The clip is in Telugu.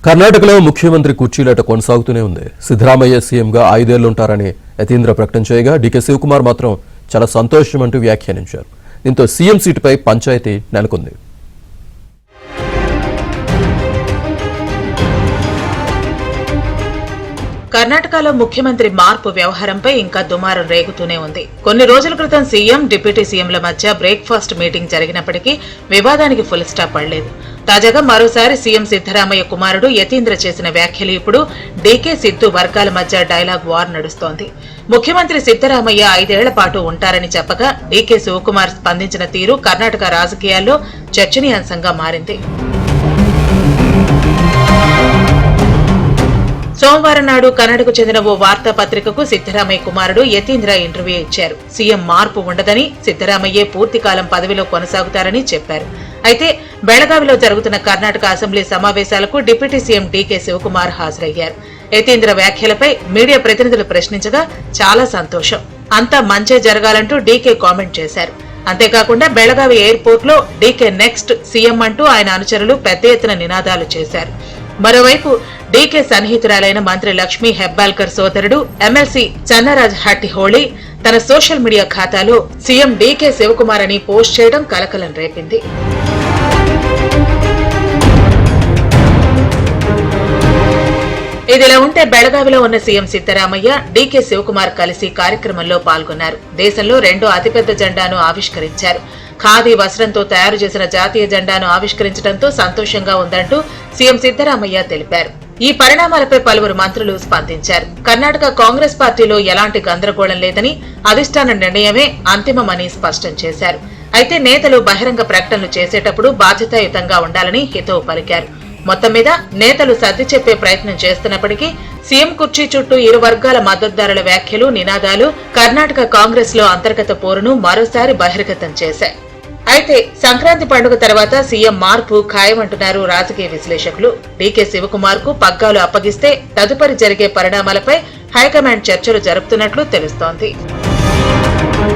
కర్ణాటకలో ముఖ్యమంత్రి కుర్చీలాట కొనసాగుతూనే ఉంది. సిద్ధరామయ్య సీఎంగా 5 ఏళ్లుంటారని యతీంద్ర ప్రకటన చేయగా డీకే శివకుమార్ మాత్రం చాలా సంతోషం అంటూ వ్యాఖ్యానించారు. దీంతో సీఎం సీటుపై పంచాయతీ నెలకొంది. కర్ణాటకలో ముఖ్యమంత్రి మార్పు వ్యవహారంపై ఇంకా దుమారం రేగుతూనే ఉంది. కొన్ని రోజుల క్రితం సీఎం, డిప్యూటీ సీఎంల మధ్య బ్రేక్ఫాస్ట్ మీటింగ్ జరిగినప్పటికీ వివాదానికి ఫుల్ స్టాప్ పడలేదు. తాజాగా మరోసారి సీఎం సిద్ధరామయ్య కుమారుడు యతీంద్ర చేసిన వ్యాఖ్యలు ఇప్పుడు డీకే సిద్ధు వర్గాల మధ్య డైలాగ్ వార్ నడుస్తోంది. ముఖ్యమంత్రి సిద్ధరామయ్య 5 ఏళ్ల పాటు ఉంటారని చెప్పగా డీకే శివకుమార్ స్పందించిన తీరు కర్ణాటక రాజకీయాల్లో చర్చనీయాంశంగా మారింది. సోమవారం నాడు కన్నడకు చెందిన ఓ వార్తాపత్రికకు సిద్ధరామయ్య కుమారుడు యతీంద్ర ఇంటర్వ్యూ ఇచ్చారు. సీఎం మార్పు ఉండదని, సిద్ధరామయ్యే పూర్తికాలం పదవిలో కొనసాగుతారని చెప్పారు. అయితే బెళగావిలో జరుగుతున్న కర్ణాటక అసెంబ్లీ సమావేశాలకు డిప్యూటీ సీఎం డీకే శివకుమార్ హాజరయ్యారు. యతీంద్ర వ్యాఖ్యలపై మీడియా ప్రతినిధులు ప్రశ్నించగా చాలా సంతోషం, అంతా మంచే జరగాలంటూ డీకే కామెంట్ చేశారు. అంతేకాకుండా బెళగావి ఎయిర్పోర్ట్ లో డీకే నెక్స్ట్ సీఎం అంటూ ఆయన అనుచరులు పెద్ద ఎత్తున నినాదాలు చేశారు. మరోవైపు డీకే సన్నిహితురాలైన మంత్రి లక్ష్మీ హెబ్బాల్కర్ సోదరుడు ఎమ్మెల్సీ చన్నరాజ్ హట్టిహోళి తన సోషల్ మీడియా ఖాతాలో సీఎం డీకే శివకుమార్ అని పోస్ట్ చేయడం కలకలం రేపింది. ఇదిలా ఉంటే బెళగావిలో ఉన్న సీఎం సిద్ధరామయ్య, డీకే శివకుమార్ కలిసి కార్యక్రమంలో పాల్గొన్నారు. దేశంలో 2వ అతిపెద్ద జెండాను ఆవిష్కరించారు. ఖాదీ వస్త్రంతో తయారు చేసిన జాతీయ జెండాను ఆవిష్కరించడంతో సంతోషంగా ఉందంటూ సీఎం సిద్ధరామయ్య తెలిపారు. ఈ పరిణామాలపై పలువురు మంత్రులు స్పందించారు. కర్ణాటక కాంగ్రెస్ పార్టీలో ఎలాంటి గందరగోళం లేదని, అధిష్టాన నిర్ణయమే అంతిమమని స్పష్టం చేశారు. అయితే నేతలు బహిరంగ ప్రకటనలు చేసేటప్పుడు బాధ్యతాయుతంగా ఉండాలని హితవు పలికారు. మొత్తం మీద నేతలు సర్ది చెప్పే ప్రయత్నం చేస్తున్నప్పటికీ సీఎం కుర్చీ చుట్టూ ఇరు వర్గాల మద్దతుదారుల వ్యాఖ్యలు, నినాదాలు కర్ణాటక కాంగ్రెస్ లో అంతర్గత పోరును మరోసారి బహిర్గతం చేశాయి. అయితే సంక్రాంతి పండుగ తర్వాత సీఎం మార్పు ఖాయమంటున్నారు రాజకీయ విశ్లేషకులు. డీకే శివకుమార్ కు పగ్గాలు అప్పగిస్తే తదుపరి జరిగే పరిణామాలపై హైకమాండ్ చర్చలు జరుపుతున్నట్లు తెలుస్తోంది.